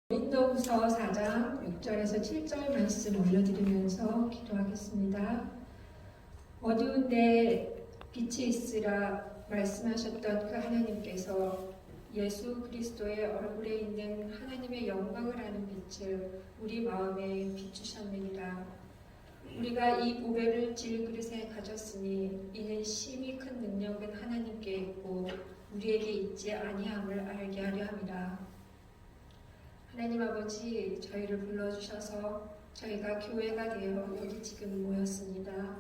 고린도후서 4장 6절에서 7절 말씀 올려드리면서 기도하겠습니다. 어두운데 빛이 있으라 말씀하셨던 그 하나님께서 예수 그리스도의 얼굴에 있는 하나님의 영광을 아는 빛을 우리 마음에 비추셨느니라. 우리가 이 보배를 질그릇에 가졌으니 이는 심히 큰 능력은 하나님께 있고 우리에게 있지 아니함을 알게 하려 함이라. 하나님 아버지, 저희를 불러주셔서 저희가 교회가 되어 여기 지금 모였습니다.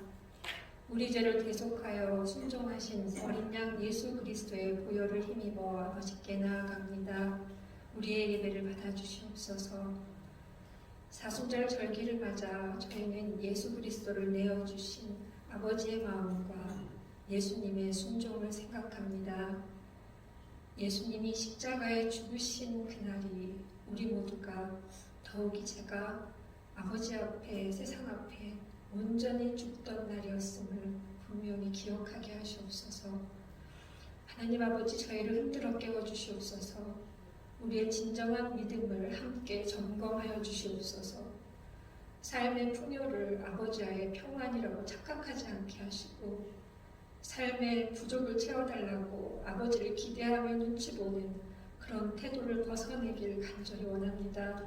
우리 죄를 대속하여 순종하신 어린 양 예수 그리스도의 보혈을 힘입어 아버지께 나아갑니다. 우리의 예배를 받아주시옵소서. 사순절 절기를 맞아 저희는 예수 그리스도를 내어주신 아버지의 마음과 예수님의 순종을 생각합니다. 예수님이 십자가에 죽으신 그날이 우리 모두가 더욱이 제가 아버지 앞에 세상 앞에 온전히 죽던 날이었음을 분명히 기억하게 하시옵소서. 하나님 아버지, 저희를 흔들어 깨워주시옵소서. 우리의 진정한 믿음을 함께 점검하여 주시옵소서. 삶의 풍요를 아버지와의 평안이라고 착각하지 않게 하시고 삶의 부족을 채워달라고 아버지를 기대하며 눈치 보는 그런 태도를 벗어내길 간절히 원합니다.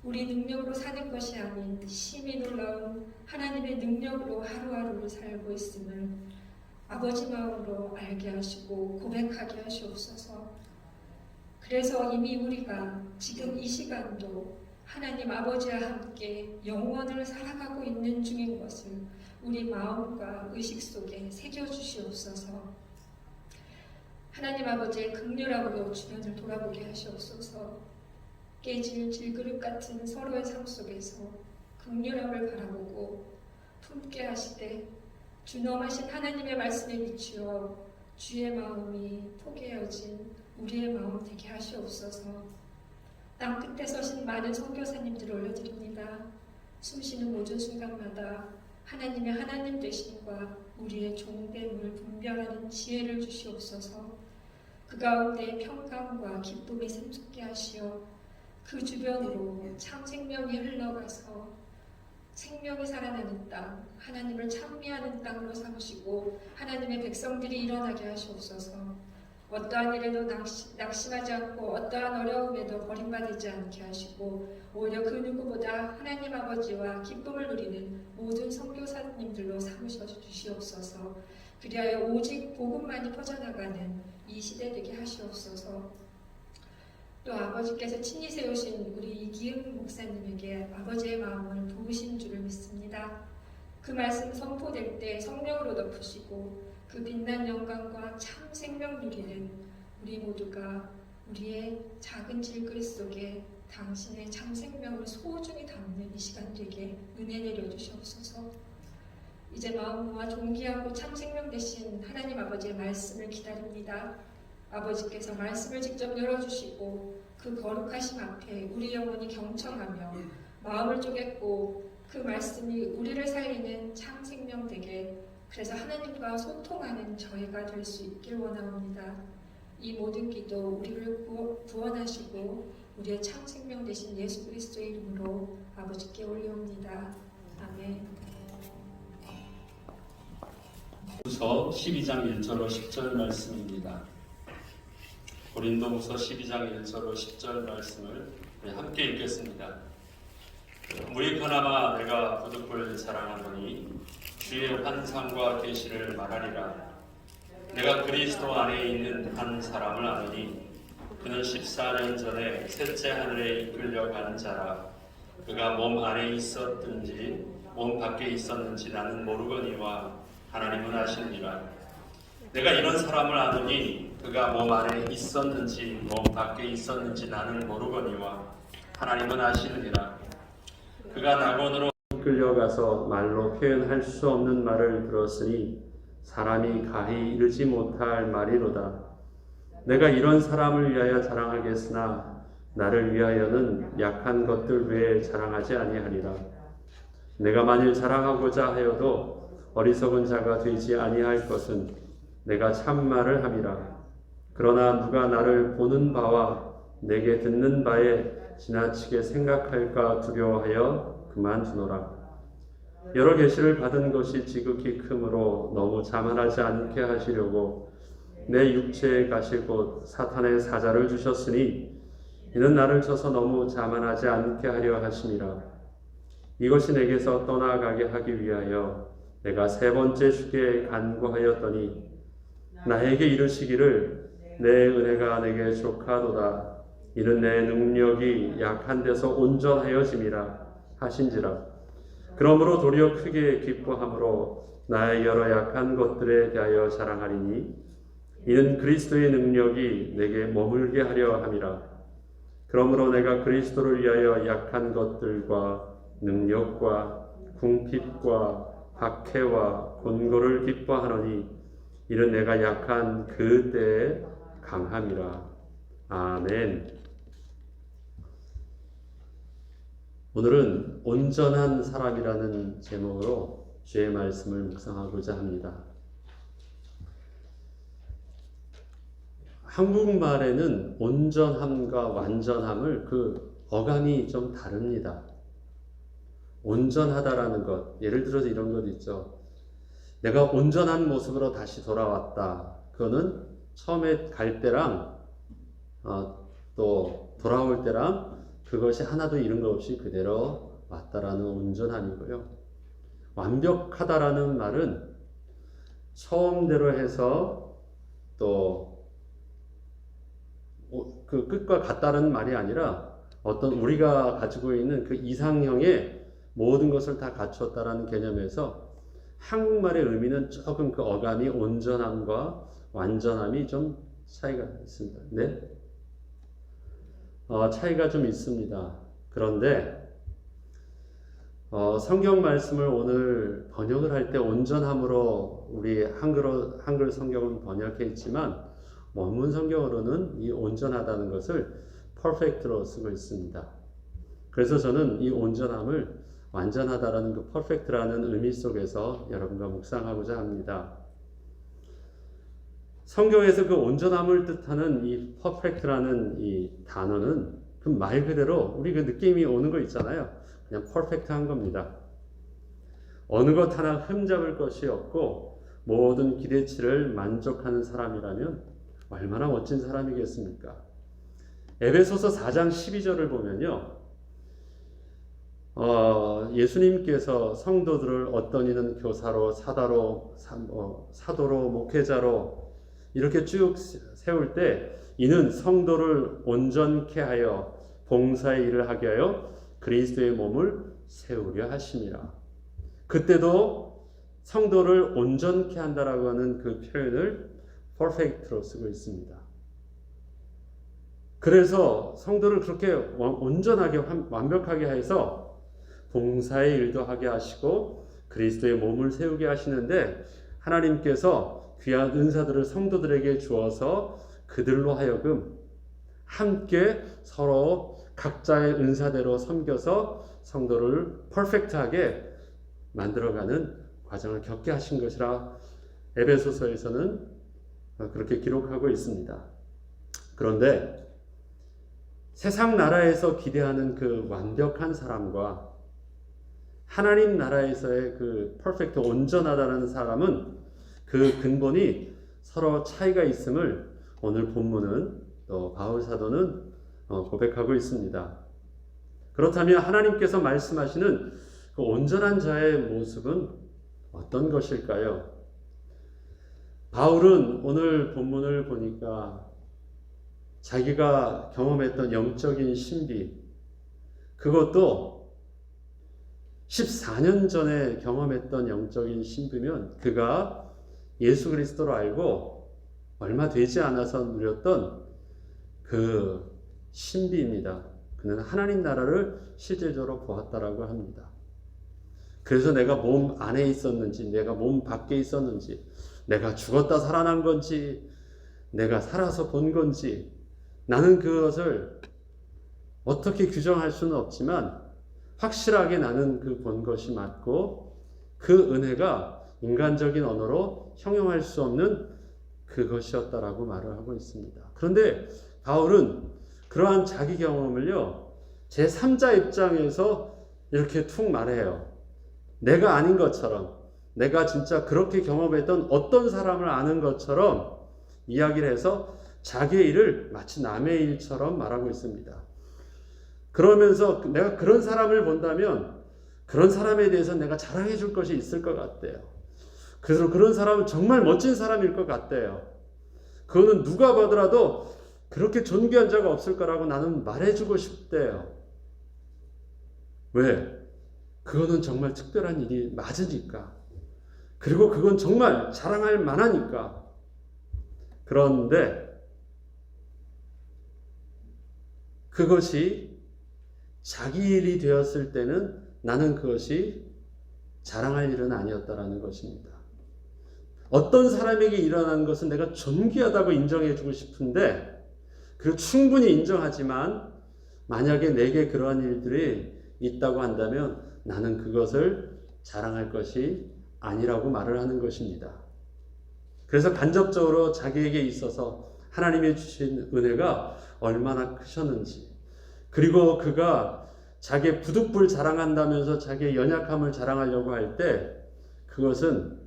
우리 능력으로 사는 것이 아닌 심히 놀라운 하나님의 능력으로 하루하루를 살고 있음을 아버지 마음으로 알게 하시고 고백하게 하시옵소서. 그래서 이미 우리가 지금 이 시간도 하나님 아버지와 함께 영원을 살아가고 있는 중인 것을 우리 마음과 의식 속에 새겨주시옵소서. 하나님 아버지의 긍휼함으로 주변을 돌아보게 하시옵소서. 깨질 질그릇 같은 서로의 삶 속에서 긍휼함을 바라보고 품게 하시되 준엄하신 하나님의 말씀에 비추어 주의 마음이 포개어진 우리의 마음 되게 하시옵소서. 땅 끝에 서신 많은 선교사님들을 올려드립니다. 숨쉬는 모든 순간마다 하나님의 하나님 되심과 우리의 종됨을 분별하는 지혜를 주시옵소서. 그 가운데 평강과 기쁨이 샘솟게 하시어 그 주변으로 참 생명이 흘러가서 생명이 살아나는 땅, 하나님을 찬미하는 땅으로 삼으시고 하나님의 백성들이 일어나게 하시옵소서. 어떠한 일에도 낙심하지 않고 어떠한 어려움에도 버림받지 않게 하시고 오히려 그 누구보다 하나님 아버지와 기쁨을 누리는 모든 선교사님들로 삼으셔 주시옵소서. 그리하여 오직 복음만이 퍼져나가는 이 시대 되게 하시옵소서. 또 아버지께서 친히 세우신 우리 이기흥 목사님에게 아버지의 마음을 부으신 줄을 믿습니다. 그 말씀 선포될 때 성령으로 덮으시고 그 빛난 영광과 참 생명 누리는 우리 모두가 우리의 작은 질그릇 속에 당신의 참 생명을 소중히 담는 이 시간 되게 은혜 내려주시옵소서. 이제 마음 모아 존귀하고 참 생명 되신 하나님 아버지의 말씀을 기다립니다. 아버지께서 말씀을 직접 열어주시고 그 거룩하심 앞에 우리 영혼이 경청하며 마음을 쪼갰고 그 말씀이 우리를 살리는 참 생명 되게, 그래서 하나님과 소통하는 저희가 될 수 있길 원하옵니다. 이 모든 기도 우리를 구원하시고 우리의 참 생명 되신 예수 그리스도의 이름으로 아버지께 올려옵니다. 아멘. 고린도후서 12장 1절로 10절 말씀입니다. 고린도후서 12장 1절로 10절 말씀을 함께 읽겠습니다. 무익하나마 내가 부득불 사랑하노니 주의 환상과 계시를 말하리라. 내가 그리스도 안에 있는 한 사람을 아노니 그는 14년 전에 셋째 하늘에 이끌려간 자라. 그가 몸 안에 있었든지 몸 밖에 있었는지 나는 모르거니와 하나님은 아시니라. 내가 이런 사람을 아노니 그가 몸 안에 있었는지 몸 밖에 있었는지 나는 모르거니와 하나님은 아시느니라. 그가 낙원으로 끌려가서 말로 표현할 수 없는 말을 들었으니 사람이 가히 이르지 못할 말이로다. 내가 이런 사람을 위하여 자랑하겠으나 나를 위하여는 약한 것들 외에 자랑하지 아니하리라. 내가 만일 자랑하고자 하여도 어리석은 자가 되지 아니할 것은 내가 참말을 함이라. 그러나 누가 나를 보는 바와 내게 듣는 바에 지나치게 생각할까 두려워하여 그만두노라. 여러 계시를 받은 것이 지극히 크므로 너무 자만하지 않게 하시려고 내 육체에 가실 곳 사탄의 사자를 주셨으니 이는 나를 쳐서 너무 자만하지 않게 하려 하심이라. 이것이 내게서 떠나가게 하기 위하여 내가 세 번째 주께 간구하였더니 나에게 이르시기를 내 은혜가 내게 족하도다. 이는 내 능력이 약한 데서 온전하여짐이라 하신지라. 그러므로 도리어 크게 기뻐함으로 나의 여러 약한 것들에 대하여 자랑하리니 이는 그리스도의 능력이 내게 머물게 하려 함이라. 그러므로 내가 그리스도를 위하여 약한 것들과 능력과 궁핍과 박해와 곤고를 기뻐하노니 이는 내가 약한 그 때에 강함이라. 아멘. 오늘은 온전한 사람이라는 제목으로 주의 말씀을 묵상하고자 합니다. 한국말에는 온전함과 완전함을 그 어감이 좀 다릅니다. 온전하다라는 것, 예를 들어서 이런 것 있죠. 내가 온전한 모습으로 다시 돌아왔다. 그거는 처음에 갈 때랑 또 돌아올 때랑 그것이 하나도 잃은 것 없이 그대로 왔다라는 온전함이고요. 완벽하다라는 말은 처음대로 해서 또 그 끝과 같다는 말이 아니라 어떤 우리가 가지고 있는 그 이상형의 모든 것을 다 갖췄다라는 개념에서 한국말의 의미는 조금 그 어감이 온전함과 완전함이 좀 차이가 있습니다. 네? 차이가 좀 있습니다. 그런데 성경 말씀을 오늘 번역을 할 때 온전함으로 우리 한글 성경은 번역했지만 원문 성경으로는 이 온전하다는 것을 perfect로 쓰고 있습니다. 그래서 저는 이 온전함을 완전하다라는 그 perfect라는 의미 속에서 여러분과 묵상하고자 합니다. 성경에서 그 온전함을 뜻하는 이 perfect라는 이 단어는 그 말 그대로 우리 그 느낌이 오는 거 있잖아요. 그냥 perfect한 겁니다. 어느 것 하나 흠잡을 것이 없고 모든 기대치를 만족하는 사람이라면 얼마나 멋진 사람이겠습니까? 에베소서 4장 12절을 보면요. 예수님께서 성도들을 어떤 이는 교사로, 사도로, 목회자로 이렇게 쭉 세울 때 이는 성도를 온전케 하여 봉사의 일을 하게 하여 그리스도의 몸을 세우려 하심이라. 그때도 성도를 온전케 한다라고 하는 그 표현을 perfect로 쓰고 있습니다. 그래서 성도를 그렇게 온전하게 완벽하게 해서 봉사의 일도 하게 하시고 그리스도의 몸을 세우게 하시는데 하나님께서 귀한 은사들을 성도들에게 주어서 그들로 하여금 함께 서로 각자의 은사대로 섬겨서 성도를 퍼펙트하게 만들어가는 과정을 겪게 하신 것이라 에베소서에서는 그렇게 기록하고 있습니다. 그런데 세상 나라에서 기대하는 그 완벽한 사람과 하나님 나라에서의 그 퍼펙트 온전하다는 사람은 그 근본이 서로 차이가 있음을 오늘 본문은 또 바울 사도는 고백하고 있습니다. 그렇다면 하나님께서 말씀하시는 그 온전한 자의 모습은 어떤 것일까요? 바울은 오늘 본문을 보니까 자기가 경험했던 영적인 신비, 그것도 14년 전에 경험했던 영적인 신비면 그가 예수 그리스도로 알고 얼마 되지 않아서 누렸던 그 신비입니다. 그는 하나님 나라를 실질적으로 보았다라고 합니다. 그래서 내가 몸 안에 있었는지, 내가 몸 밖에 있었는지, 내가 죽었다 살아난 건지, 내가 살아서 본 건지, 나는 그것을 어떻게 규정할 수는 없지만 확실하게 나는 그 본 것이 맞고 그 은혜가 인간적인 언어로 형용할 수 없는 그것이었다라고 말을 하고 있습니다. 그런데 바울은 그러한 자기 경험을요, 제3자 입장에서 이렇게 툭 말해요. 내가 아닌 것처럼, 내가 진짜 그렇게 경험했던 어떤 사람을 아는 것처럼 이야기를 해서 자기의 일을 마치 남의 일처럼 말하고 있습니다. 그러면서 내가 그런 사람을 본다면 그런 사람에 대해서 내가 자랑해 줄 것이 있을 것 같대요. 그래서 그런 사람은 정말 멋진 사람일 것 같대요. 그거는 누가 보더라도 그렇게 존귀한 자가 없을 거라고 나는 말해주고 싶대요. 왜? 그거는 정말 특별한 일이 맞으니까. 그리고 그건 정말 자랑할 만하니까. 그런데 그것이 자기 일이 되었을 때는 나는 그것이 자랑할 일은 아니었다라는 것입니다. 어떤 사람에게 일어나는 것은 내가 존귀하다고 인정해주고 싶은데, 그리고 충분히 인정하지만 만약에 내게 그러한 일들이 있다고 한다면 나는 그것을 자랑할 것이 아니라고 말을 하는 것입니다. 그래서 간접적으로 자기에게 있어서 하나님이 주신 은혜가 얼마나 크셨는지, 그리고 그가 자기의 부득불 자랑한다면서 자기의 연약함을 자랑하려고 할 때 그것은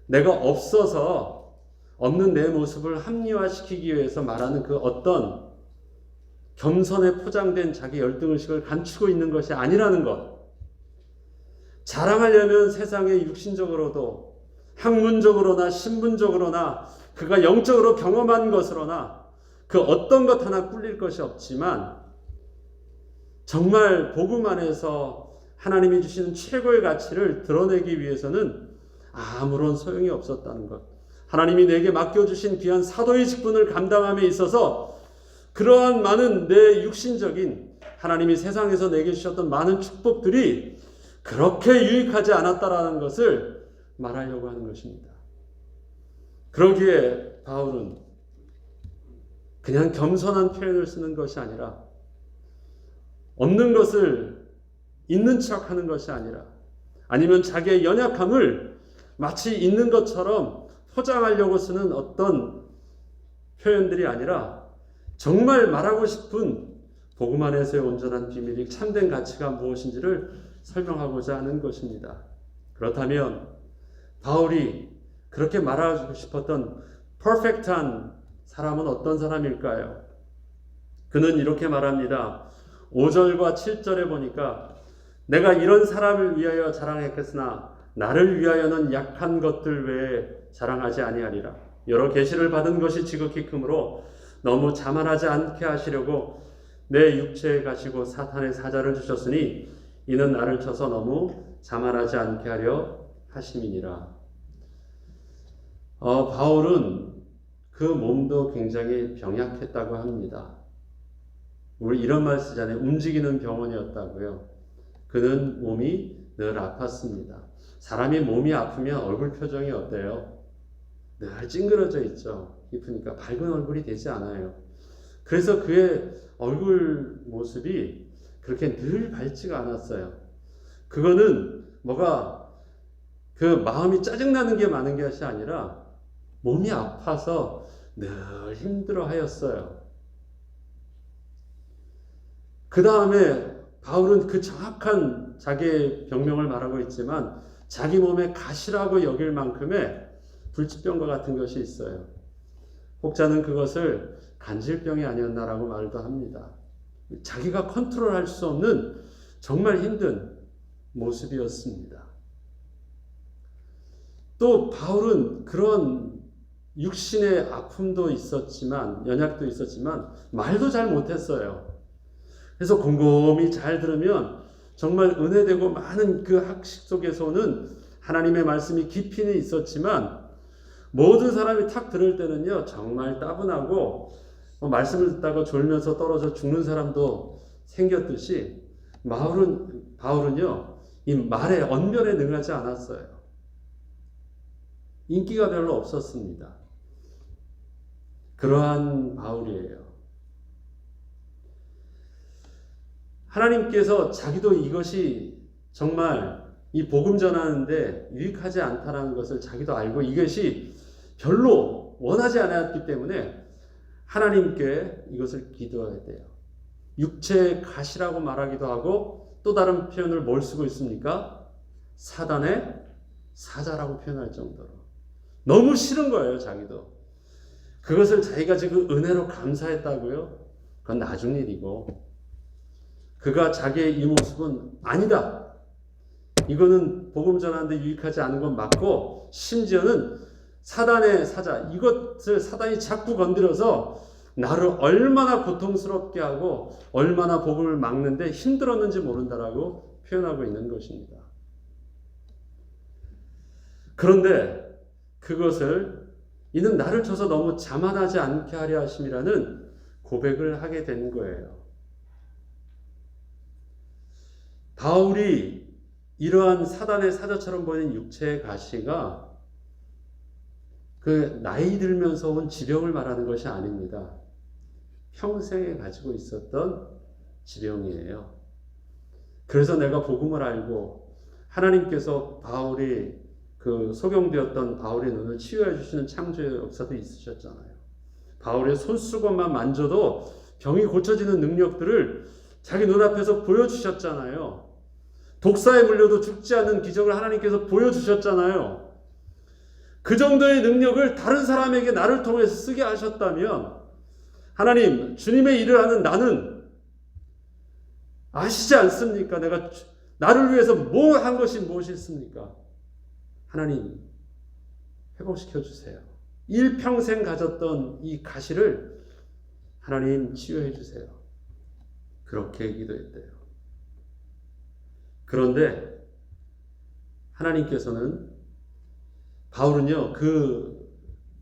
내가 없어서 없는 내 모습을 합리화시키기 위해서 말하는 그 어떤 겸손에 포장된 자기 열등의식을 감추고 있는 것이 아니라는 것. 자랑하려면 세상에 육신적으로도 학문적으로나 신분적으로나 그가 영적으로 경험한 것으로나 그 어떤 것 하나 꿀릴 것이 없지만 정말 복음 안에서 하나님이 주시는 최고의 가치를 드러내기 위해서는 아무런 소용이 없었다는 것. 하나님이 내게 맡겨주신 귀한 사도의 직분을 감당함에 있어서 그러한 많은 내 육신적인 하나님이 세상에서 내게 주셨던 많은 축복들이 그렇게 유익하지 않았다라는 것을 말하려고 하는 것입니다. 그러기에 바울은 그냥 겸손한 표현을 쓰는 것이 아니라 없는 것을 있는 척 하는 것이 아니라 아니면 자기의 연약함을 마치 있는 것처럼 포장하려고 쓰는 어떤 표현들이 아니라 정말 말하고 싶은 복음 안에서의 온전한 비밀이 참된 가치가 무엇인지를 설명하고자 하는 것입니다. 그렇다면 바울이 그렇게 말하고 싶었던 퍼펙트한 사람은 어떤 사람일까요? 그는 이렇게 말합니다. 5절과 7절에 보니까 내가 이런 사람을 위하여 자랑했으나 나를 위하여는 약한 것들 외에 자랑하지 아니하리라. 여러 계시를 받은 것이 지극히 크므로 너무 자만하지 않게 하시려고 내 육체에 가시고 사탄의 사자를 주셨으니 이는 나를 쳐서 너무 자만하지 않게 하려 하심이니라. 바울은 그 몸도 굉장히 병약했다고 합니다. 우리 이런 말 쓰잖아요. 움직이는 병원이었다고요. 그는 몸이 늘 아팠습니다. 사람이 몸이 아프면 얼굴 표정이 어때요? 늘 찡그러져 있죠. 기쁘니까 밝은 얼굴이 되지 않아요. 그래서 그의 얼굴 모습이 그렇게 늘 밝지가 않았어요. 그거는 뭐가 그 마음이 짜증나는 게 많은 것이 아니라 몸이 아파서 늘 힘들어 하였어요. 그 다음에 바울은 그 정확한 자기의 병명을 말하고 있지만 자기 몸에 가시라고 여길 만큼의 불치병과 같은 것이 있어요. 혹자는 그것을 간질병이 아니었나라고 말도 합니다. 자기가 컨트롤할 수 없는 정말 힘든 모습이었습니다. 또 바울은 그런 육신의 아픔도 있었지만 연약도 있었지만 말도 잘 못했어요. 그래서 곰곰이 잘 들으면 정말 은혜되고 많은 그 학식 속에서는 하나님의 말씀이 깊이는 있었지만 모든 사람이 탁 들을 때는요 정말 따분하고 말씀을 듣다가 졸면서 떨어져 죽는 사람도 생겼듯이 바울은요 이 말에 언변에 능하지 않았어요. 인기가 별로 없었습니다. 그러한 바울이에요. 하나님께서 자기도 이것이 정말 이 복음 전하는데 유익하지 않다라는 것을 자기도 알고 이것이 별로 원하지 않았기 때문에 하나님께 이것을 기도해야 돼요. 육체의 가시라고 말하기도 하고 또 다른 표현을 뭘 쓰고 있습니까? 사단의 사자라고 표현할 정도로 너무 싫은 거예요. 자기도 그것을 자기가 지금 은혜로 감사했다고요? 그건 나중 일이고, 그가 자기의 이 모습은 아니다, 이거는 복음 전하는데 유익하지 않은 건 맞고, 심지어는 사단의 사자, 이것을 사단이 자꾸 건드려서 나를 얼마나 고통스럽게 하고 얼마나 복음을 막는데 힘들었는지 모른다라고 표현하고 있는 것입니다. 그런데 그것을 이는 나를 쳐서 너무 자만하지 않게 하려 하심이라는 고백을 하게 된 거예요. 바울이 이러한 사단의 사자처럼 보이는 육체의 가시가 그 나이 들면서 온 지병을 말하는 것이 아닙니다. 평생에 가지고 있었던 지병이에요. 그래서 내가 복음을 알고 하나님께서 바울이 그 소경되었던 바울의 눈을 치유해 주시는 창조의 역사도 있으셨잖아요. 바울의 손수건만 만져도 병이 고쳐지는 능력들을 자기 눈앞에서 보여주셨잖아요. 독사에 물려도 죽지 않는 기적을 하나님께서 보여주셨잖아요. 그 정도의 능력을 다른 사람에게 나를 통해서 쓰게 하셨다면 하나님, 주님의 일을 하는 나는 아시지 않습니까? 내가 나를 위해서 뭐 한 것이 무엇이 있습니까? 하나님, 회복시켜 주세요. 일평생 가졌던 이 가시를 하나님 치유해 주세요. 그렇게 기도했대요. 그런데 하나님께서는 바울은요, 그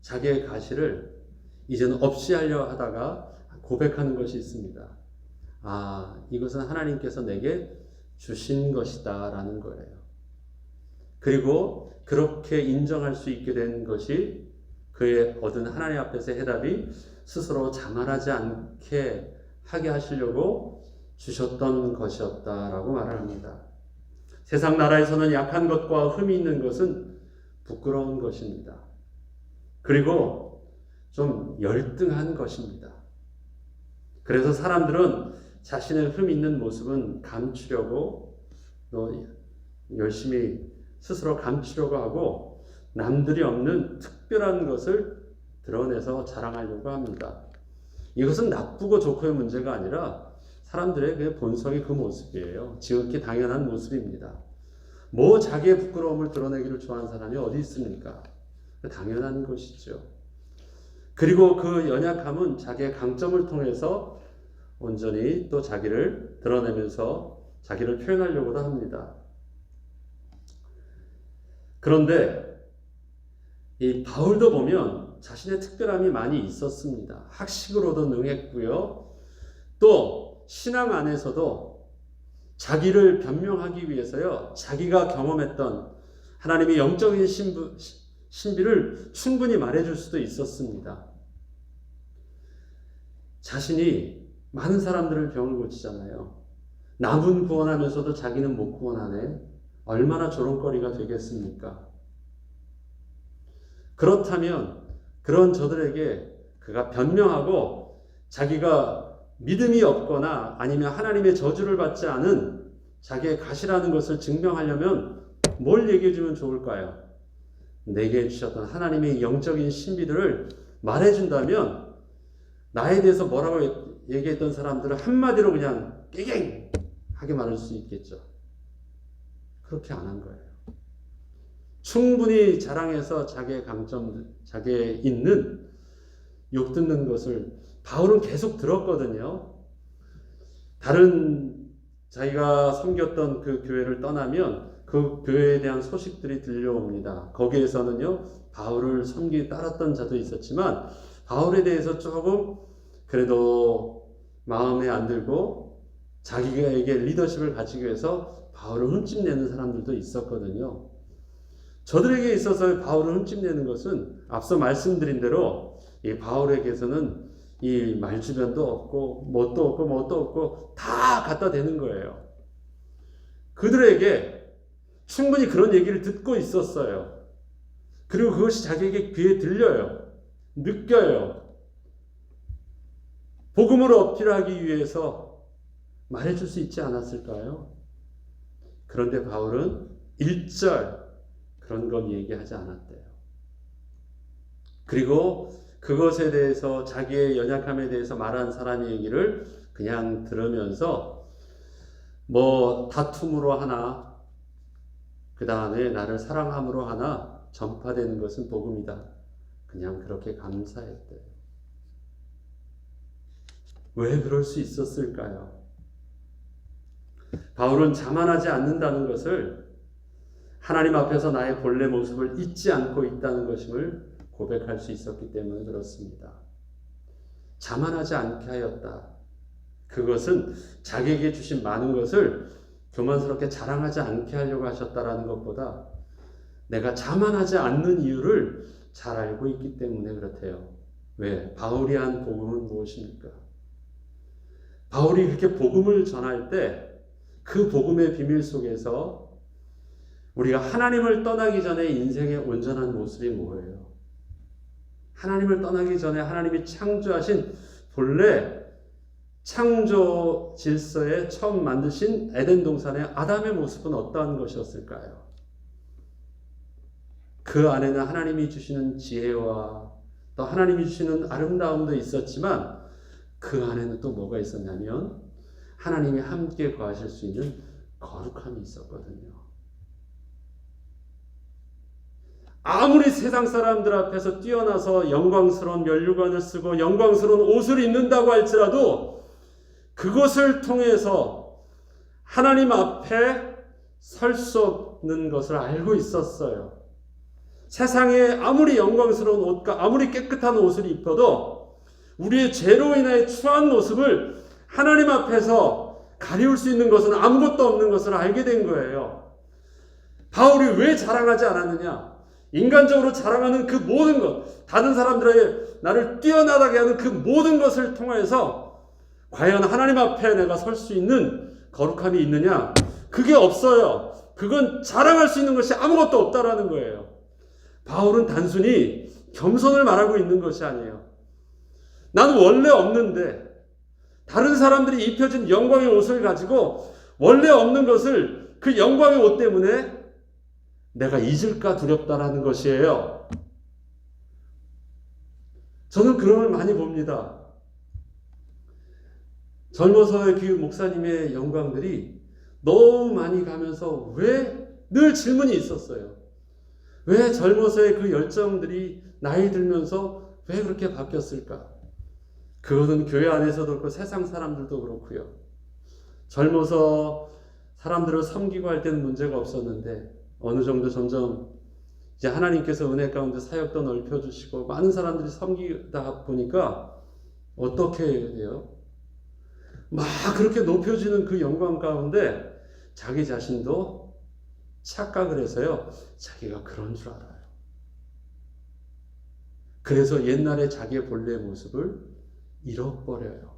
자기의 가시를 이제는 없이 하려 하다가 고백하는 것이 있습니다. 아, 이것은 하나님께서 내게 주신 것이다 라는 거예요. 그리고 그렇게 인정할 수 있게 된 것이 그의 얻은 하나님 앞에서의 해답이 스스로 자만하지 않게 하게 하시려고 주셨던 것이었다라고 말을 합니다. 세상 나라에서는 약한 것과 흠이 있는 것은 부끄러운 것입니다. 그리고 좀 열등한 것입니다. 그래서 사람들은 자신의 흠 있는 모습은 감추려고 또 열심히 스스로 감추려고 하고 남들이 없는 특별한 것을 드러내서 자랑하려고 합니다. 이것은 나쁘고 좋고의 문제가 아니라 사람들의 그 본성의 그 모습이에요. 지극히 당연한 모습입니다. 뭐 자기의 부끄러움을 드러내기를 좋아하는 사람이 어디 있습니까? 당연한 것이죠. 그리고 그 연약함은 자기의 강점을 통해서 온전히 또 자기를 드러내면서 자기를 표현하려고도 합니다. 그런데 이 바울도 보면 자신의 특별함이 많이 있었습니다. 학식으로도 능했고요. 또 신앙 안에서도 자기를 변명하기 위해서요, 자기가 경험했던 하나님의 영적인 신비를 충분히 말해줄 수도 있었습니다. 자신이 많은 사람들을 병을 고치잖아요. 남은 구원하면서도 자기는 못 구원하네. 얼마나 조롱거리가 되겠습니까? 그렇다면 그런 저들에게 그가 변명하고 자기가 믿음이 없거나 아니면 하나님의 저주를 받지 않은 자기의 가시라는 것을 증명하려면 뭘 얘기해 주면 좋을까요? 내게 주셨던 하나님의 영적인 신비들을 말해준다면 나에 대해서 뭐라고 얘기했던 사람들은 한마디로 그냥 깨갱 하게 말할 수 있겠죠. 그렇게 안 한 거예요. 충분히 자랑해서 자기의 강점, 자기의 있는 욕 듣는 것을 바울은 계속 들었거든요. 다른 자기가 섬겼던 그 교회를 떠나면 그 교회에 대한 소식들이 들려옵니다. 거기에서는요, 바울을 섬기 따랐던 자도 있었지만 바울에 대해서 조금 그래도 마음에 안 들고 자기에게 리더십을 가지기 위해서 바울을 흠집내는 사람들도 있었거든요. 저들에게 있어서 바울을 흠집내는 것은 앞서 말씀드린 대로 이 바울에게서는 이 말주변도 없고 뭣도 없고 다 갖다 대는 거예요. 그들에게 충분히 그런 얘기를 듣고 있었어요. 그리고 그것이 자기에게 귀에 들려요. 느껴요. 복음을 어필하기 위해서 말해줄 수 있지 않았을까요? 그런데 바울은 1절 그런 건 얘기하지 않았대요. 그리고 그것에 대해서 자기의 연약함에 대해서 말한 사람의 얘기를 그냥 들으면서 뭐 다툼으로 하나 그 다음에 나를 사랑함으로 하나 전파되는 것은 복음이다. 그냥 그렇게 감사했대요. 왜 그럴 수 있었을까요? 바울은 자만하지 않는다는 것을 하나님 앞에서 나의 본래 모습을 잊지 않고 있다는 것임을 고백할 수 있었기 때문에 그렇습니다. 자만하지 않게 하였다. 그것은 자기에게 주신 많은 것을 교만스럽게 자랑하지 않게 하려고 하셨다라는 것보다 내가 자만하지 않는 이유를 잘 알고 있기 때문에 그렇대요. 왜? 바울이 한 복음은 무엇입니까? 바울이 그렇게 복음을 전할 때 그 복음의 비밀 속에서 우리가 하나님을 떠나기 전에 인생의 온전한 모습이 뭐예요? 하나님을 떠나기 전에 하나님이 창조하신 본래 창조 질서에 처음 만드신 에덴 동산의 아담의 모습은 어떠한 것이었을까요? 그 안에는 하나님이 주시는 지혜와 또 하나님이 주시는 아름다움도 있었지만 그 안에는 또 뭐가 있었냐면 하나님이 함께 거하실 수 있는 거룩함이 있었거든요. 아무리 세상 사람들 앞에서 뛰어나서 영광스러운 면류관을 쓰고 영광스러운 옷을 입는다고 할지라도 그것을 통해서 하나님 앞에 설 수 없는 것을 알고 있었어요. 세상에 아무리 영광스러운 옷과 아무리 깨끗한 옷을 입어도 우리의 죄로 인하여 추한 모습을 하나님 앞에서 가리울 수 있는 것은 아무것도 없는 것을 알게 된 거예요. 바울이 왜 자랑하지 않았느냐? 인간적으로 자랑하는 그 모든 것, 다른 사람들에게 나를 뛰어나게 하는 그 모든 것을 통해서 과연 하나님 앞에 내가 설 수 있는 거룩함이 있느냐? 그게 없어요. 그건 자랑할 수 있는 것이 아무것도 없다라는 거예요. 바울은 단순히 겸손을 말하고 있는 것이 아니에요. 나는 원래 없는데 다른 사람들이 입혀진 영광의 옷을 가지고 원래 없는 것을 그 영광의 옷 때문에 내가 잊을까 두렵다라는 것이에요. 저는 그런 걸 많이 봅니다. 젊어서의 그 목사님의 영광들이 너무 많이 가면서 왜 늘 질문이 있었어요. 왜 젊어서의 그 열정들이 나이 들면서 왜 그렇게 바뀌었을까? 그것은 교회 안에서도 그렇고 세상 사람들도 그렇고요. 젊어서 사람들을 섬기고 할 때는 문제가 없었는데 어느 정도 점점 이제 하나님께서 은혜 가운데 사역도 넓혀주시고 많은 사람들이 섬기다 보니까 어떻게 해요? 막 그렇게 높여지는 그 영광 가운데 자기 자신도 착각을 해서요. 자기가 그런 줄 알아요. 그래서 옛날에 자기의 본래 모습을 잃어버려요.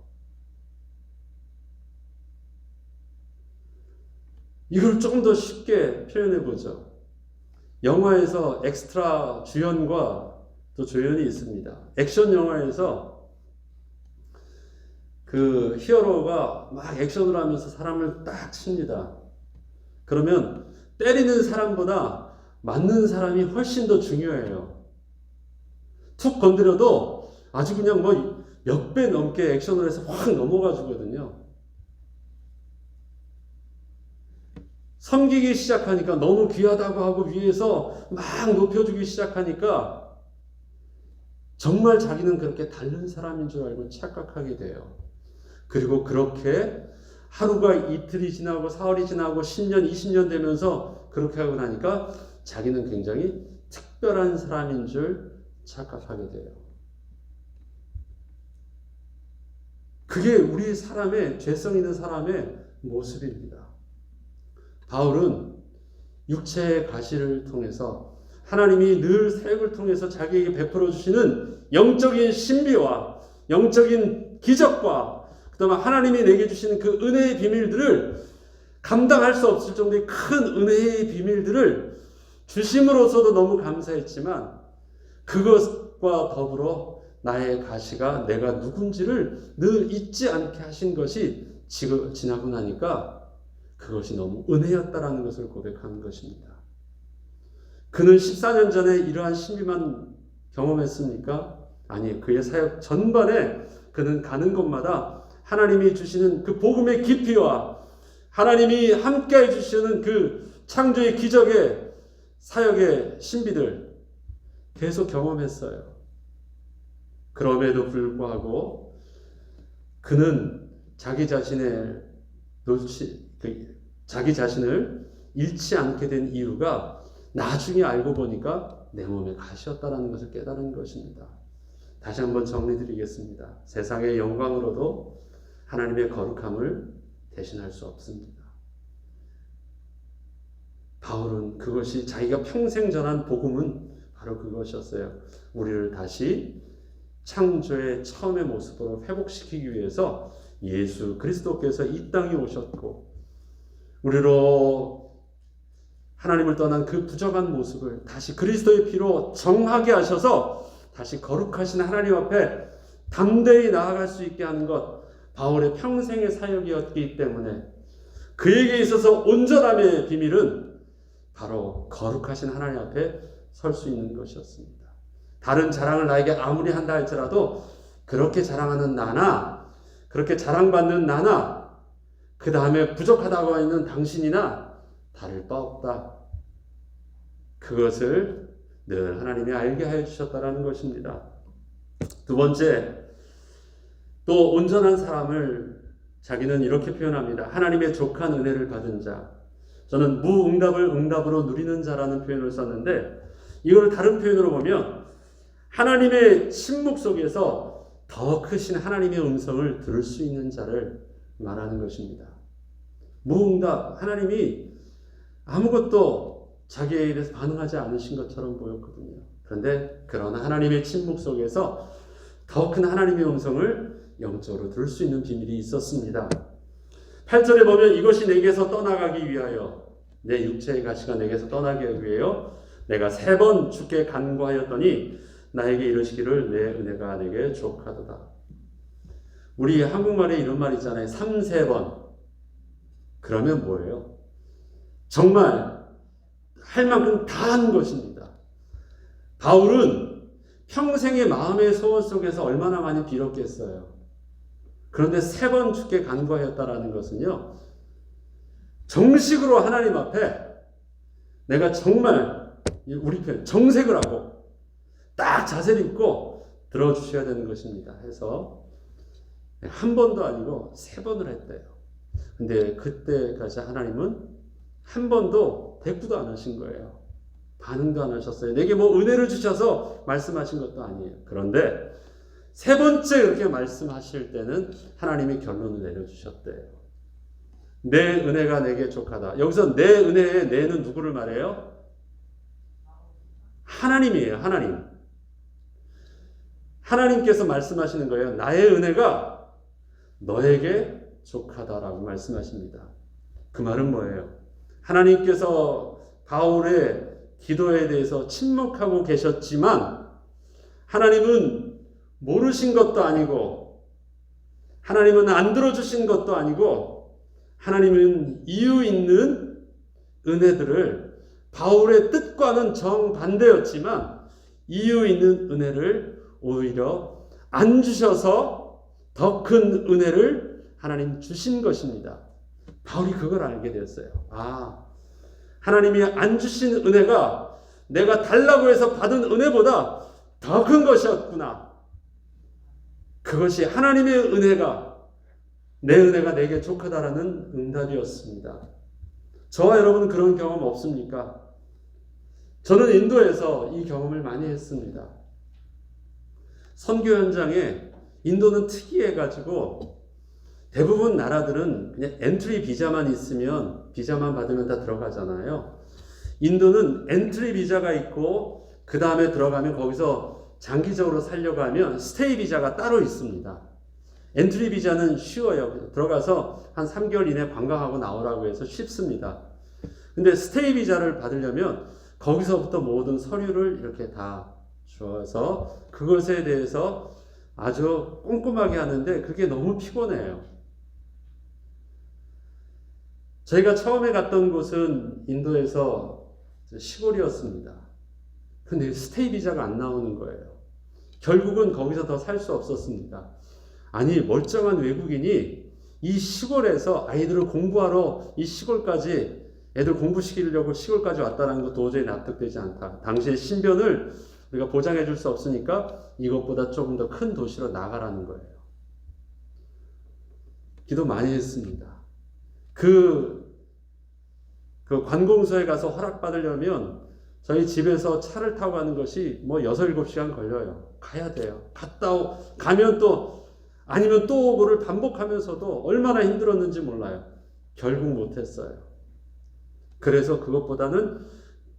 이걸 좀 더 쉽게 표현해 보죠. 영화에서 엑스트라 주연과 또 조연이 있습니다. 액션 영화에서 그 히어로가 막 액션을 하면서 사람을 딱 칩니다. 그러면 때리는 사람보다 맞는 사람이 훨씬 더 중요해요. 툭 건드려도 아주 그냥 뭐 몇 배 넘게 액션을 해서 확 넘어가 주거든요. 섬기기 시작하니까 너무 귀하다고 하고 위에서 막 높여주기 시작하니까 정말 자기는 그렇게 다른 사람인 줄 알고 착각하게 돼요. 그리고 그렇게 하루가 이틀이 지나고 사흘이 지나고 10년, 20년 되면서 그렇게 하고 나니까 자기는 굉장히 특별한 사람인 줄 착각하게 돼요. 그게 우리 사람의, 죄성 있는 사람의 모습입니다. 바울은 육체의 가시를 통해서 하나님이 늘 사역을 통해서 자기에게 베풀어 주시는 영적인 신비와 영적인 기적과 그다음에 하나님이 내게 주시는 그 은혜의 비밀들을 감당할 수 없을 정도의 큰 은혜의 비밀들을 주심으로서도 너무 감사했지만 그것과 더불어 나의 가시가 내가 누군지를 늘 잊지 않게 하신 것이 지나고 나니까 그것이 너무 은혜였다라는 것을 고백하는 것입니다. 그는 14년 전에 이러한 신비만 경험했습니까? 아니, 그의 사역 전반에 그는 가는 곳마다 하나님이 주시는 그 복음의 깊이와 하나님이 함께해 주시는 그 창조의 기적의 사역의 신비들 계속 경험했어요. 그럼에도 불구하고 그는 자기 자신을 잃지 않게 된 이유가 나중에 알고 보니까 내 몸에 가시였다라는 것을 깨달은 것입니다. 다시 한번 정리드리겠습니다. 세상의 영광으로도 하나님의 거룩함을 대신할 수 없습니다. 바울은 그것이 자기가 평생 전한 복음은 바로 그것이었어요. 우리를 다시 창조의 처음의 모습으로 회복시키기 위해서 예수 그리스도께서 이 땅에 오셨고 우리로 하나님을 떠난 그 부정한 모습을 다시 그리스도의 피로 정하게 하셔서 다시 거룩하신 하나님 앞에 담대히 나아갈 수 있게 하는 것, 바울의 평생의 사역이었기 때문에 그에게 있어서 온전함의 비밀은 바로 거룩하신 하나님 앞에 설 수 있는 것이었습니다. 다른 자랑을 나에게 아무리 한다 할지라도 그렇게 자랑하는 나나 그렇게 자랑받는 나나 그 다음에 부족하다고 하는 당신이나 다를 바 없다. 그것을 늘 하나님이 알게 하여 주셨다라는 것입니다. 두 번째, 또 온전한 사람을 자기는 이렇게 표현합니다. 하나님의 족한 은혜를 받은 자. 저는 무응답을 응답으로 누리는 자라는 표현을 썼는데 이걸 다른 표현으로 보면 하나님의 침묵 속에서 더 크신 하나님의 음성을 들을 수 있는 자를 말하는 것입니다. 무응답, 하나님이 아무것도 자기에 대해서 반응하지 않으신 것처럼 보였거든요. 그런데 그러나 하나님의 침묵 속에서 더 큰 하나님의 음성을 영적으로 들을 수 있는 비밀이 있었습니다. 8절에 보면 이것이 내게서 떠나가기 위하여 내 육체의 가시가 내게서 떠나기 위하여 내가 3번 주께 간구하였더니 나에게 이르시기를 내 은혜가 내게 족하도다. 우리 한국말에 이런 말 있잖아요. 3-4번. 그러면 뭐예요? 정말 할 만큼 다 한 것입니다. 바울은 평생의 마음의 소원 속에서 얼마나 많이 빌었겠어요. 그런데 3번 주께 간구하였다라는 것은요, 정식으로 하나님 앞에 내가 정말 우리 편 정색을 하고 딱 자세를 입고 들어주셔야 되는 것입니다. 해서 한 번도 아니고 3번을 했대요. 근데 그때까지 하나님은 한 번도 대꾸도 안 하신 거예요. 반응도 안 하셨어요. 내게 뭐 은혜를 주셔서 말씀하신 것도 아니에요. 그런데 3번째 그렇게 말씀하실 때는 하나님이 결론을 내려주셨대요. 내 은혜가 내게 족하다. 여기서 내 은혜의 내는 누구를 말해요? 하나님이에요. 하나님. 하나님께서 말씀하시는 거예요. 나의 은혜가 너에게 족하다라고 말씀하십니다. 그 말은 뭐예요? 하나님께서 바울의 기도에 대해서 침묵하고 계셨지만 하나님은 모르신 것도 아니고 하나님은 안 들어주신 것도 아니고 하나님은 이유 있는 은혜들을 바울의 뜻과는 정반대였지만 이유 있는 은혜를 오히려 안 주셔서 더 큰 은혜를 하나님 주신 것입니다. 바울이 그걸 알게 되었어요. 아, 하나님이 안 주신 은혜가 내가 달라고 해서 받은 은혜보다 더 큰 것이었구나. 그것이 하나님의 은혜가 내 은혜가 내게 족하다라는 응답이었습니다. 저와 여러분은 그런 경험 없습니까? 저는 인도에서 이 경험을 많이 했습니다. 선교 현장에 인도는 특이해가지고 대부분 나라들은 그냥 엔트리 비자만 있으면 비자만 받으면 다 들어가잖아요. 인도는 엔트리 비자가 있고 그 다음에 들어가면 거기서 장기적으로 살려고 하면 스테이 비자가 따로 있습니다. 엔트리 비자는 쉬워요. 들어가서 한 3개월 이내 관광하고 나오라고 해서 쉽습니다. 근데 스테이 비자를 받으려면 거기서부터 모든 서류를 이렇게 다 주어서 그것에 대해서 아주 꼼꼼하게 하는데 그게 너무 피곤해요. 저희가 처음에 갔던 곳은 인도에서 시골이었습니다. 근데 스테이 비자가 안 나오는 거예요. 결국은 거기서 더 살 수 없었습니다. 아니, 멀쩡한 외국인이 이 시골에서 아이들을 공부하러 이 시골까지 애들 공부시키려고 시골까지 왔다는 거 도저히 납득되지 않다. 당시의 신변을 우리가 보장해 줄 수 없으니까 이것보다 조금 더 큰 도시로 나가라는 거예요. 기도 많이 했습니다. 그 관공서에 가서 허락받으려면 저희 집에서 차를 타고 가는 것이 뭐 6, 7시간 걸려요. 가야 돼요. 가면 또 아니면 또 오고를 반복하면서도 얼마나 힘들었는지 몰라요. 결국 못했어요. 그래서 그것보다는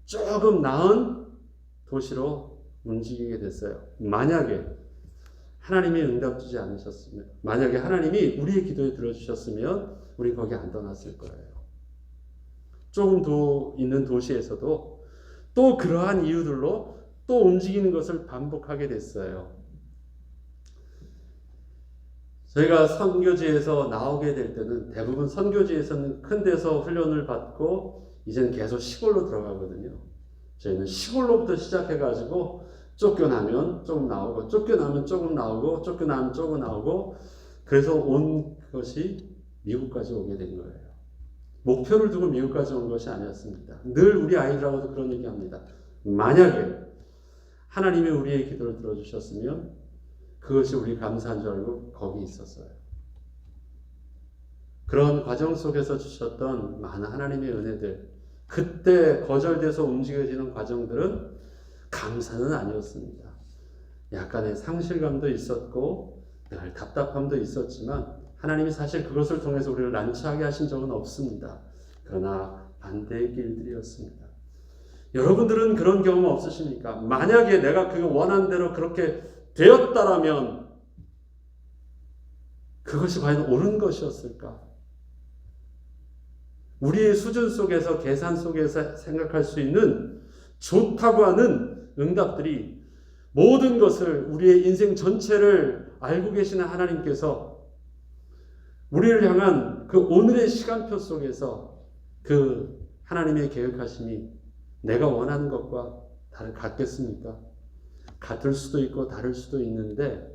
조금 나은 도시로 움직이게 됐어요. 만약에 하나님이 응답 주지 않으셨으면, 만약에 하나님이 우리의 기도에 들어주셨으면 우리 거기 안 떠났을 거예요. 조금 더 있는 도시에서도 또 그러한 이유들로 또 움직이는 것을 반복하게 됐어요. 저희가 선교지에서 나오게 될 때는 대부분 선교지에서는 큰 데서 훈련을 받고 이제는 계속 시골로 들어가거든요. 저희는 시골로부터 시작해가지고 쫓겨나면 조금 나오고, 쫓겨나면 조금 나오고, 쫓겨나면 조금 나오고, 그래서 온 것이 미국까지 오게 된 거예요. 목표를 두고 미국까지 온 것이 아니었습니다. 늘 우리 아이들하고도 그런 얘기합니다. 만약에 하나님이 우리의 기도를 들어주셨으면 그것이 우리 감사한 줄 알고 거기 있었어요. 그런 과정 속에서 주셨던 많은 하나님의 은혜들, 그때 거절돼서 움직여지는 과정들은 감사는 아니었습니다. 약간의 상실감도 있었고 늘 답답함도 있었지만 하나님이 사실 그것을 통해서 우리를 난처하게 하신 적은 없습니다. 그러나 반대의 길들이었습니다. 여러분들은 그런 경험 없으십니까? 만약에 내가 그 원한 대로 그렇게 되었다라면 그것이 과연 옳은 것이었을까? 우리의 수준 속에서, 계산 속에서 생각할 수 있는 좋다고 하는 응답들이 모든 것을, 우리의 인생 전체를 알고 계시는 하나님께서 우리를 향한 그 오늘의 시간표 속에서 그 하나님의 계획하심이 내가 원하는 것과 같겠습니까? 같을 수도 있고 다를 수도 있는데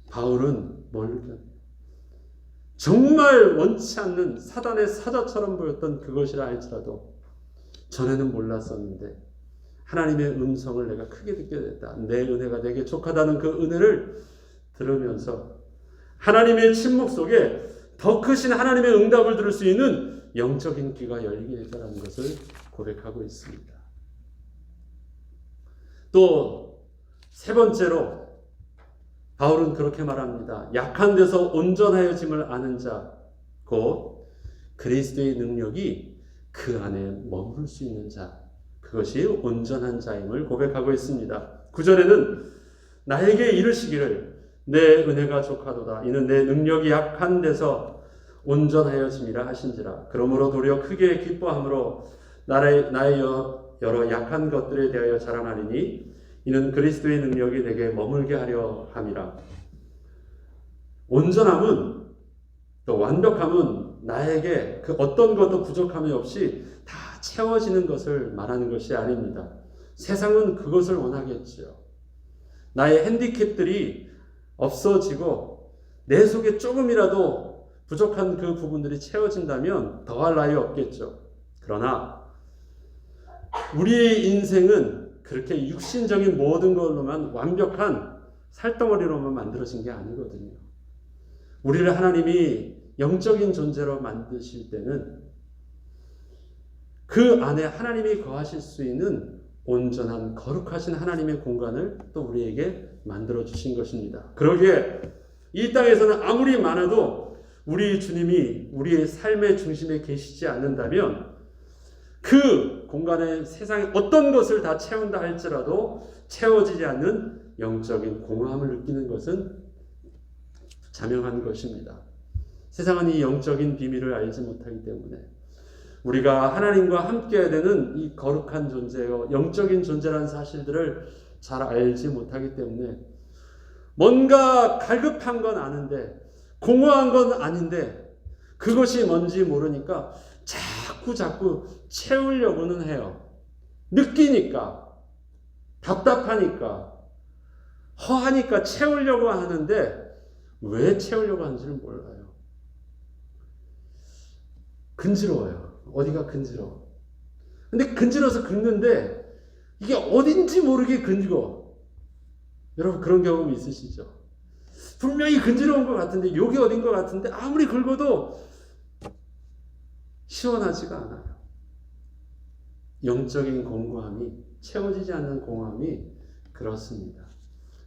바울은 뭘 느꼈나요? 정말 원치 않는 사단의 사자처럼 보였던 그것이라 할지라도 전에는 몰랐었는데 하나님의 음성을 내가 크게 듣게 됐다. 내 은혜가 내게 족하다는 그 은혜를 들으면서 하나님의 침묵 속에 더 크신 하나님의 응답을 들을 수 있는 영적인 귀가 열리게 됐다는 것을 고백하고 있습니다. 또 세 번째로 바울은 그렇게 말합니다. 약한 데서 온전하여 짐을 아는 자, 곧 그리스도의 능력이 그 안에 머물 수 있는 자, 그것이 온전한 자임을 고백하고 있습니다. 9절에는 나에게 이르시기를 내 은혜가 족하도다. 이는 내 능력이 약한 데서 온전하여 짐이라 하신지라. 그러므로 도리어 크게 기뻐함으로 나의 여러 약한 것들에 대하여 자랑하리니 이는 그리스도의 능력이 내게 머물게 하려 함이라. 온전함은, 또 완벽함은 나에게 그 어떤 것도 부족함이 없이 다 채워지는 것을 말하는 것이 아닙니다. 세상은 그것을 원하겠죠. 나의 핸디캡들이 없어지고 내 속에 조금이라도 부족한 그 부분들이 채워진다면 더할 나위 없겠죠. 그러나 우리의 인생은 그렇게 육신적인 모든 걸로만 완벽한 살덩어리로만 만들어진 게 아니거든요. 우리를 하나님이 영적인 존재로 만드실 때는 그 안에 하나님이 거하실 수 있는 온전한 거룩하신 하나님의 공간을 또 우리에게 만들어 주신 것입니다. 그러기에 이 땅에서는 아무리 많아도 우리 주님이 우리의 삶의 중심에 계시지 않는다면 그 공간에 세상에 어떤 것을 다 채운다 할지라도 채워지지 않는 영적인 공허함을 느끼는 것은 자명한 것입니다. 세상은 이 영적인 비밀을 알지 못하기 때문에 우리가 하나님과 함께해야 되는 이 거룩한 존재요, 영적인 존재라는 사실들을 잘 알지 못하기 때문에 뭔가 갈급한 건 아는데 공허한 건 아닌데 그것이 뭔지 모르니까 자꾸 채우려고는 해요. 느끼니까, 답답하니까, 허하니까 채우려고 하는데 왜 채우려고 하는지는 몰라요. 근지러워요. 어디가 근지러워. 근데 근지러워서 긁는데 이게 어딘지 모르게 근지러워. 여러분 그런 경험 있으시죠? 분명히 근지러운 것 같은데 여기 어딘 것 같은데 아무리 긁어도 시원하지가 않아요. 영적인 공허함이, 채워지지 않는 공허함이 그렇습니다.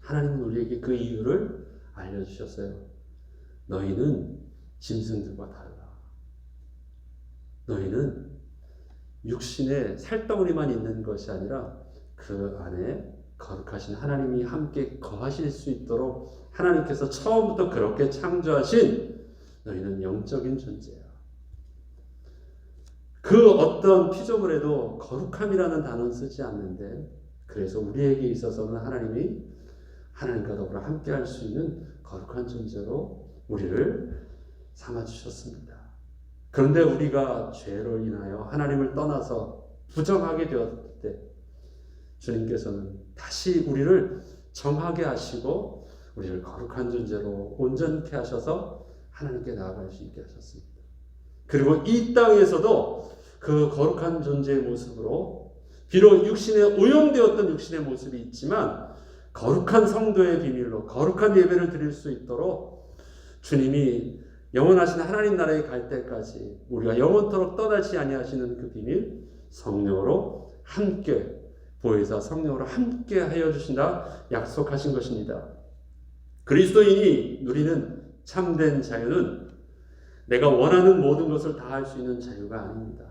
하나님은 우리에게 그 이유를 알려주셨어요. 너희는 짐승들과 달라. 너희는 육신의 살덩어리만 있는 것이 아니라 그 안에 거룩하신 하나님이 함께 거하실 수 있도록 하나님께서 처음부터 그렇게 창조하신 너희는 영적인 존재야. 그 어떤 피조물에도 거룩함이라는 단어는 쓰지 않는데 그래서 우리에게 있어서는 하나님이 하나님과 더불어 함께 할 수 있는 거룩한 존재로 우리를 삼아주셨습니다. 그런데 우리가 죄로 인하여 하나님을 떠나서 부정하게 되었을 때 주님께서는 다시 우리를 정하게 하시고 우리를 거룩한 존재로 온전케 하셔서 하나님께 나아갈 수 있게 하셨습니다. 그리고 이 땅에서도 그 거룩한 존재의 모습으로 비록 육신에 오용되었던 육신의 모습이 있지만 거룩한 성도의 비밀로 거룩한 예배를 드릴 수 있도록 주님이 영원하신 하나님 나라에 갈 때까지 우리가 영원토록 떠나지 아니하시는 그 비밀 성령으로 함께 보혜사 성령으로 함께 하여 주신다 약속하신 것입니다. 그리스도인이 누리는 참된 자유는 내가 원하는 모든 것을 다 할 수 있는 자유가 아닙니다.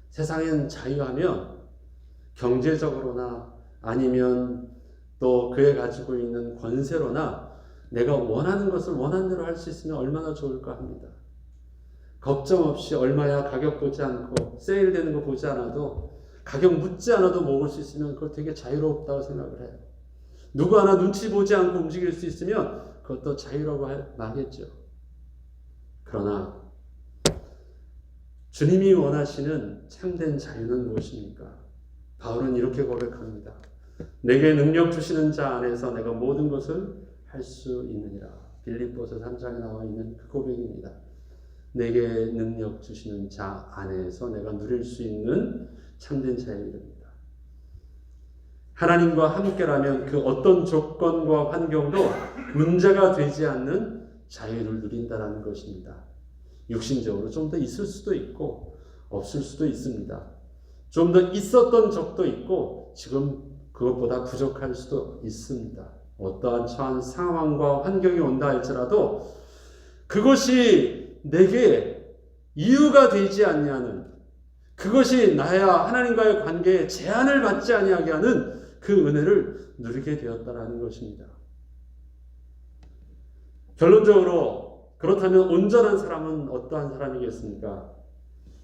세상엔 자유하면 경제적으로나 아니면 또 그에 가지고 있는 권세로나 내가 원하는 것을 원하는 대로 할 수 있으면 얼마나 좋을까 합니다. 걱정 없이 얼마야 가격 보지 않고 세일되는 거 보지 않아도 가격 묻지 않아도 먹을 수 있으면 그거 되게 자유롭다고 생각을 해요. 누구 하나 눈치 보지 않고 움직일 수 있으면 그것도 자유라고 말겠죠. 그러나 주님이 원하시는 참된 자유는 무엇입니까? 바울은 이렇게 고백합니다. 내게 능력 주시는 자 안에서 내가 모든 것을 할 수 있느니라. 빌립보서 3장에 나와 있는 그 고백입니다. 내게 능력 주시는 자 안에서 내가 누릴 수 있는 참된 자유입니다. 하나님과 함께라면 그 어떤 조건과 환경도 문제가 되지 않는 자유를 누린다는 것입니다. 육신적으로 좀 더 있을 수도 있고 없을 수도 있습니다. 좀 더 있었던 적도 있고 지금 그것보다 부족할 수도 있습니다. 어떠한 처한 상황과 환경이 온다 할지라도 그것이 내게 이유가 되지 않냐는 그것이 나야 하나님과의 관계에 제한을 받지 아니하게 하는 그 은혜를 누리게 되었다라는 것입니다. 결론적으로 그렇다면 온전한 사람은 어떠한 사람이겠습니까?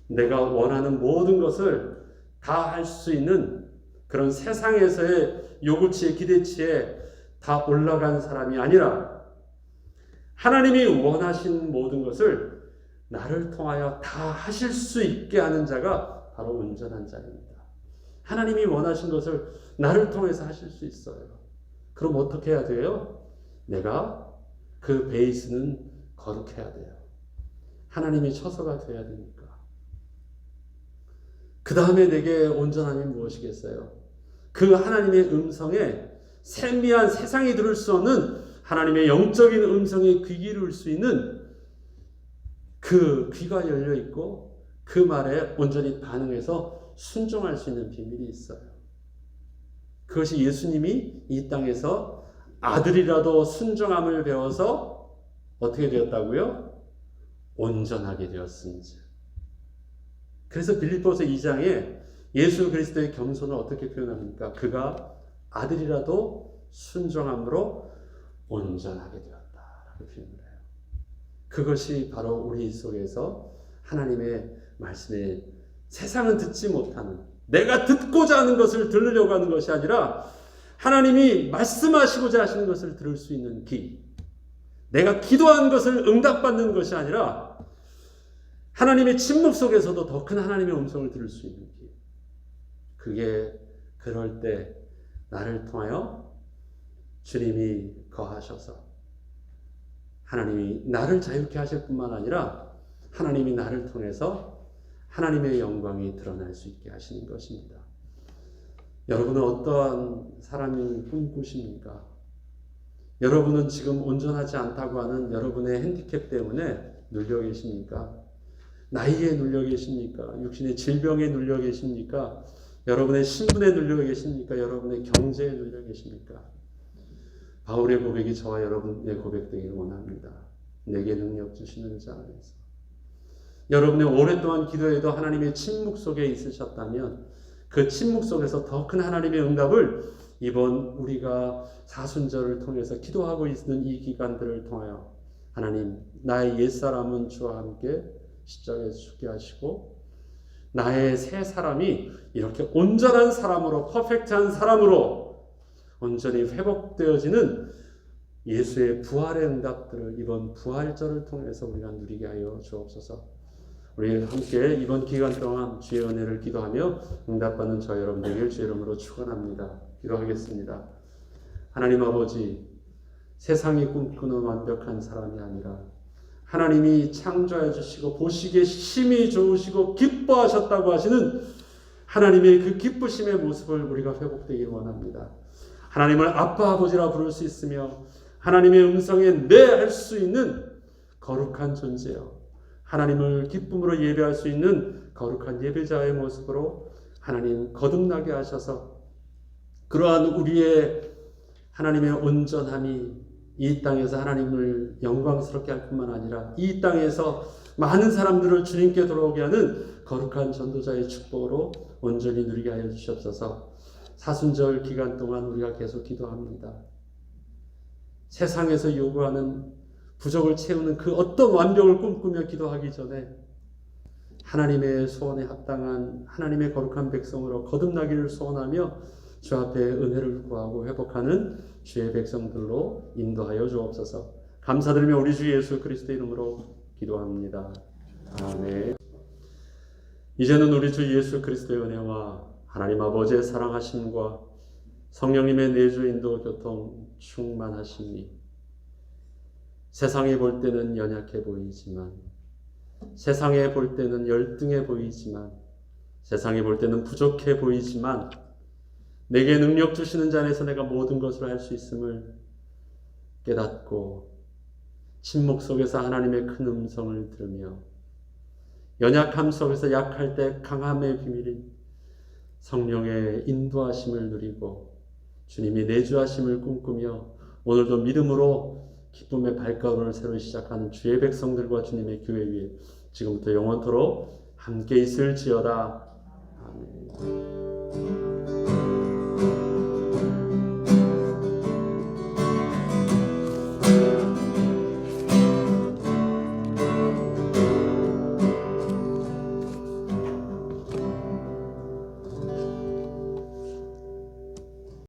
내가 원하는 모든 것을 다 할 수 있는 그런 세상에서의 요구치에 기대치에 다 올라간 사람이 아니라 하나님이 원하신 모든 것을 나를 통하여 다 하실 수 있게 하는 자가 바로 온전한 자입니다. 하나님이 원하신 것을 나를 통해서 하실 수 있어요. 그럼 어떻게 해야 돼요? 내가 그 베이스는 거룩해야 돼요. 하나님이 처소가 되어야 되니까. 그 다음에 내게 온전함이 무엇이겠어요? 그 하나님의 음성에 세미한 세상이 들을 수 없는 하나님의 영적인 음성에 귀 기울일 수 있는 그 귀가 열려 있고 그 말에 온전히 반응해서 순종할 수 있는 비밀이 있어요. 그것이 예수님이 이 땅에서 아들이라도 순종함을 배워서 어떻게 되었다고요? 온전하게 되었은지. 그래서 빌립보서 2장에 예수 그리스도의 겸손을 어떻게 표현합니까? 그가 아들이라도 순종함으로 온전하게 되었다라고 표현을 해요. 그것이 바로 우리 속에서 하나님의 말씀에 세상은 듣지 못하는 내가 듣고자 하는 것을 들으려고 하는 것이 아니라 하나님이 말씀하시고자 하시는 것을 들을 수 있는 귀, 내가 기도한 것을 응답받는 것이 아니라 하나님의 침묵 속에서도 더 큰 하나님의 음성을 들을 수 있는 귀, 그게 그럴 때 나를 통하여 주님이 거하셔서 하나님이 나를 자유케 하실 뿐만 아니라 하나님이 나를 통해서 하나님의 영광이 드러날 수 있게 하시는 것입니다. 여러분은 어떠한 사람이 꿈꾸십니까? 여러분은 지금 온전하지 않다고 하는 여러분의 핸디캡 때문에 눌려 계십니까? 나이에 눌려 계십니까? 육신의 질병에 눌려 계십니까? 여러분의 신분에 눌려 계십니까? 여러분의 경제에 눌려 계십니까? 바울의 고백이 저와 여러분의 고백되기를 원합니다. 내게 능력 주시는 자 안에서. 여러분의 오랫동안 기도에도 하나님의 침묵 속에 있으셨다면 그 침묵 속에서 더 큰 하나님의 응답을 이번 우리가 사순절을 통해서 기도하고 있는 이 기간들을 통하여 하나님, 나의 옛사람은 주와 함께 십자가에 죽게 하시고 나의 새 사람이 이렇게 온전한 사람으로, 퍼펙트한 사람으로 온전히 회복되어지는 예수의 부활의 응답들을 이번 부활절을 통해서 우리가 누리게 하여 주옵소서. 우리 함께 이번 기간 동안 주의 은혜를 기도하며 응답받는 저 여러분들에게 주의 이름으로 축원합니다. 기도하겠습니다. 하나님 아버지, 세상이 꿈꾸는 완벽한 사람이 아니라 하나님이 창조해 주시고 보시기에 심히 좋으시고 기뻐하셨다고 하시는 하나님의 그 기쁘심의 모습을 우리가 회복되길 원합니다. 하나님을 아빠 아버지라 부를 수 있으며 하나님의 음성에 네 할 수 있는 거룩한 존재요, 하나님을 기쁨으로 예배할 수 있는 거룩한 예배자의 모습으로 하나님 거듭나게 하셔서 그러한 우리의 하나님의 온전함이 이 땅에서 하나님을 영광스럽게 할 뿐만 아니라 이 땅에서 많은 사람들을 주님께 돌아오게 하는 거룩한 전도자의 축복으로 온전히 누리게 하여 주시옵소서. 사순절 기간 동안 우리가 계속 기도합니다. 세상에서 요구하는 부족을 채우는 그 어떤 완벽을 꿈꾸며 기도하기 전에 하나님의 소원에 합당한 하나님의 거룩한 백성으로 거듭나기를 소원하며 주 앞에 은혜를 구하고 회복하는 주의 백성들로 인도하여 주옵소서. 감사드리며 우리 주 예수 그리스도의 이름으로 기도합니다. 아멘. 이제는 우리 주 예수 그리스도의 은혜와 하나님 아버지의 사랑하심과 성령님의 내주 인도 교통 충만하심이 세상에 볼 때는 연약해 보이지만, 세상에 볼 때는 열등해 보이지만, 세상에 볼 때는 부족해 보이지만 내게 능력 주시는 자 안에서 내가 모든 것을 할 수 있음을 깨닫고 침묵 속에서 하나님의 큰 음성을 들으며 연약함 속에서 약할 때 강함의 비밀인 성령의 인도하심을 누리고 주님이 내주하심을 꿈꾸며 오늘도 믿음으로 기쁨의 발걸음을 새로 시작하는 주의 백성들과 주님의 교회 위에 지금부터 영원토록 함께 있을지어다.